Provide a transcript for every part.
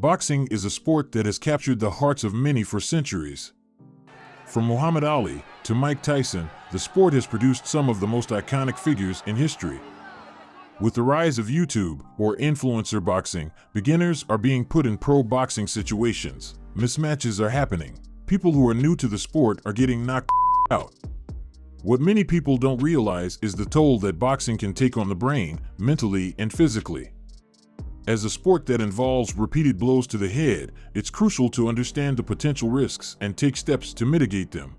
Boxing is a sport that has captured the hearts of many for centuries. From Muhammad Ali to Mike Tyson, the sport has produced some of the most iconic figures in history. With the rise of YouTube, or influencer boxing, beginners are being put in pro boxing situations. Mismatches are happening. People who are new to the sport are getting knocked out. What many people don't realize is the toll that boxing can take on the brain, mentally and physically. As a sport that involves repeated blows to the head, it's crucial to understand the potential risks and take steps to mitigate them.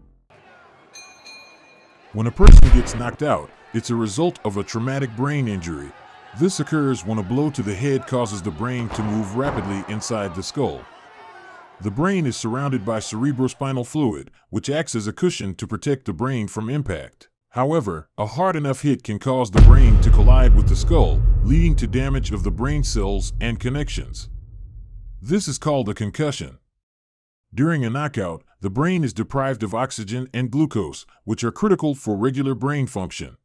When a person gets knocked out, it's a result of a traumatic brain injury. This occurs when a blow to the head causes the brain to move rapidly inside the skull. The brain is surrounded by cerebrospinal fluid, which acts as a cushion to protect the brain from impact. However, a hard enough hit can cause the brain to collide with the skull, leading to damage of the brain cells and connections. This is called a concussion. During a knockout, the brain is deprived of oxygen and glucose, which are critical for regular brain function.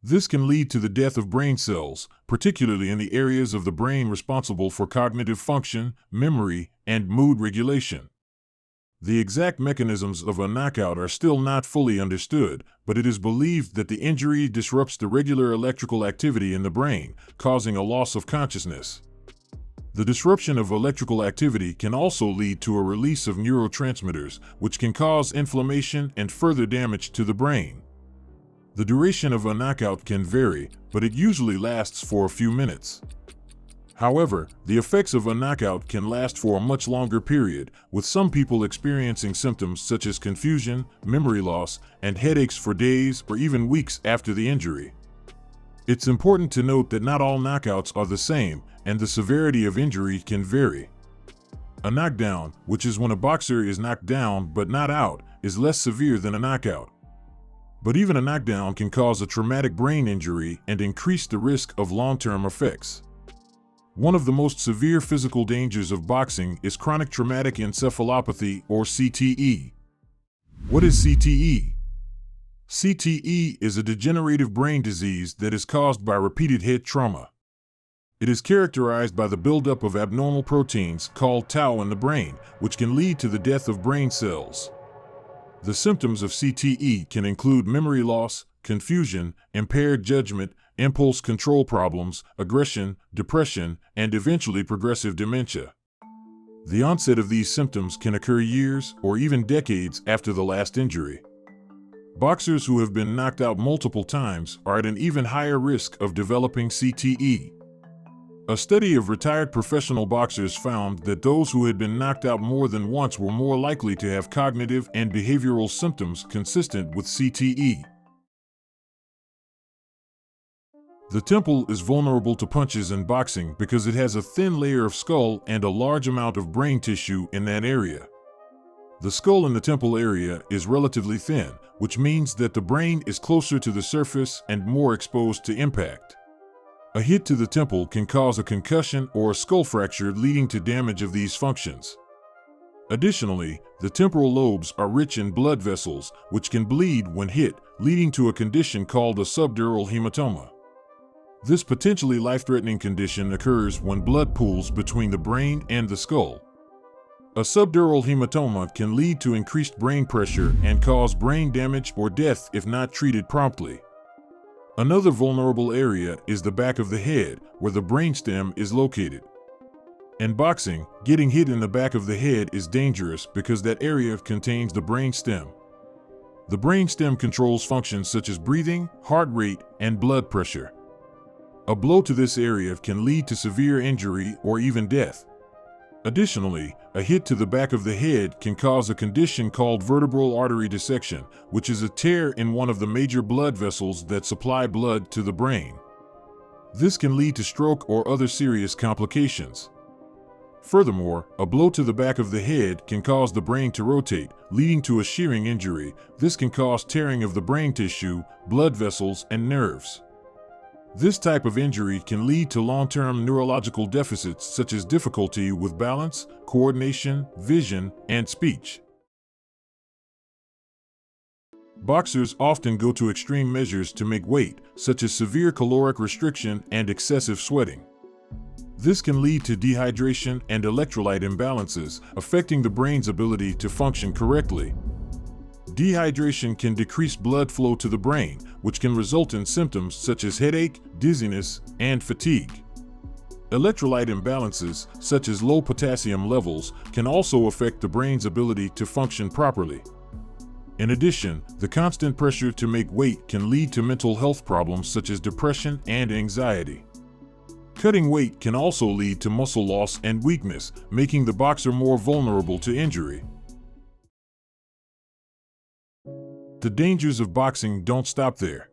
This can lead to the death of brain cells, particularly in the areas of the brain responsible for cognitive function, memory, and mood regulation. The exact mechanisms of a knockout are still not fully understood, but it is believed that the injury disrupts the regular electrical activity in the brain, causing a loss of consciousness. The disruption of electrical activity can also lead to a release of neurotransmitters, which can cause inflammation and further damage to the brain. The duration of a knockout can vary, but it usually lasts for a few minutes. However, the effects of a knockout can last for a much longer period, with some people experiencing symptoms such as confusion, memory loss, and headaches for days or even weeks after the injury. It's important to note that not all knockouts are the same, and the severity of injury can vary. A knockdown, which is when a boxer is knocked down but not out, is less severe than a knockout. But even a knockdown can cause a traumatic brain injury and increase the risk of long-term effects. One of the most severe physical dangers of boxing is chronic traumatic encephalopathy, or CTE. What is CTE? CTE is a degenerative brain disease that is caused by repeated head trauma. It is characterized by the buildup of abnormal proteins called tau in the brain, which can lead to the death of brain cells. The symptoms of CTE can include memory loss, confusion, impaired judgment, impulse control problems, aggression, depression, and eventually progressive dementia. The onset of these symptoms can occur years or even decades after the last injury. Boxers who have been knocked out multiple times are at an even higher risk of developing CTE. A study of retired professional boxers found that those who had been knocked out more than once were more likely to have cognitive and behavioral symptoms consistent with CTE. The temple is vulnerable to punches in boxing because it has a thin layer of skull and a large amount of brain tissue in that area. The skull in the temple area is relatively thin, which means that the brain is closer to the surface and more exposed to impact. A hit to the temple can cause a concussion or a skull fracture, leading to damage of these functions. Additionally, the temporal lobes are rich in blood vessels, which can bleed when hit, leading to a condition called a subdural hematoma. This potentially life-threatening condition occurs when blood pools between the brain and the skull. A subdural hematoma can lead to increased brain pressure and cause brain damage or death if not treated promptly. Another vulnerable area is the back of the head, where the brainstem is located. In boxing, getting hit in the back of the head is dangerous because that area contains the brainstem. The brainstem controls functions such as breathing, heart rate, and blood pressure. A blow to this area can lead to severe injury or even death. Additionally, a hit to the back of the head can cause a condition called vertebral artery dissection, which is a tear in one of the major blood vessels that supply blood to the brain. This can lead to stroke or other serious complications. Furthermore, a blow to the back of the head can cause the brain to rotate, leading to a shearing injury. This can cause tearing of the brain tissue, blood vessels, and nerves. This type of injury can lead to long-term neurological deficits such as difficulty with balance, coordination, vision, and speech. Boxers often go to extreme measures to make weight, such as severe caloric restriction and excessive sweating. This can lead to dehydration and electrolyte imbalances, affecting the brain's ability to function correctly. Dehydration can decrease blood flow to the brain, which can result in symptoms such as headache, dizziness, and fatigue. Electrolyte imbalances, such as low potassium levels, can also affect the brain's ability to function properly. In addition, the constant pressure to make weight can lead to mental health problems such as depression and anxiety. Cutting weight can also lead to muscle loss and weakness, making the boxer more vulnerable to injury. The dangers of boxing don't stop there.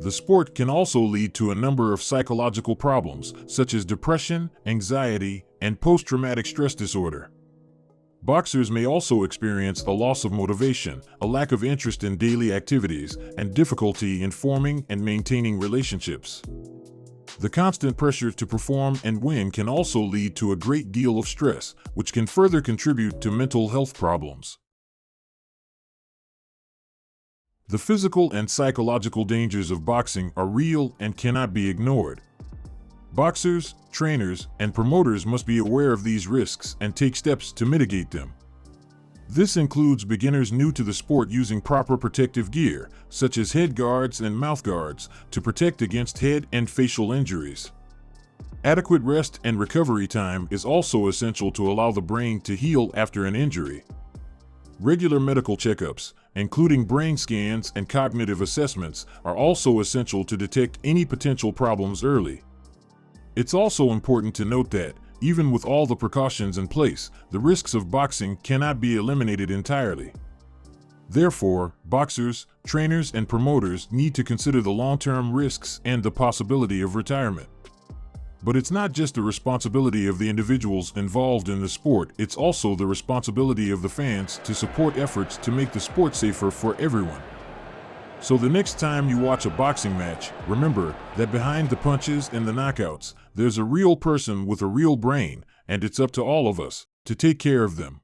The sport can also lead to a number of psychological problems, such as depression, anxiety, and post-traumatic stress disorder. Boxers may also experience a loss of motivation, a lack of interest in daily activities, and difficulty in forming and maintaining relationships. The constant pressure to perform and win can also lead to a great deal of stress, which can further contribute to mental health problems. The physical and psychological dangers of boxing are real and cannot be ignored. Boxers, trainers, and promoters must be aware of these risks and take steps to mitigate them. This includes beginners new to the sport using proper protective gear, such as head guards and mouth guards, to protect against head and facial injuries. Adequate rest and recovery time is also essential to allow the brain to heal after an injury. Regular medical checkups, including brain scans and cognitive assessments, are also essential to detect any potential problems early. It's also important to note that, even with all the precautions in place, the risks of boxing cannot be eliminated entirely. Therefore, boxers, trainers, and promoters need to consider the long-term risks and the possibility of retirement. But it's not just the responsibility of the individuals involved in the sport, it's also the responsibility of the fans to support efforts to make the sport safer for everyone. So the next time you watch a boxing match, remember that behind the punches and the knockouts, there's a real person with a real brain, and it's up to all of us to take care of them.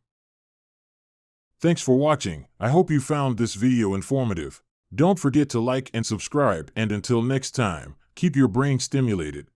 Thanks for watching. I hope you found this video informative. Don't forget to like and subscribe, and until next time, keep your brain stimulated.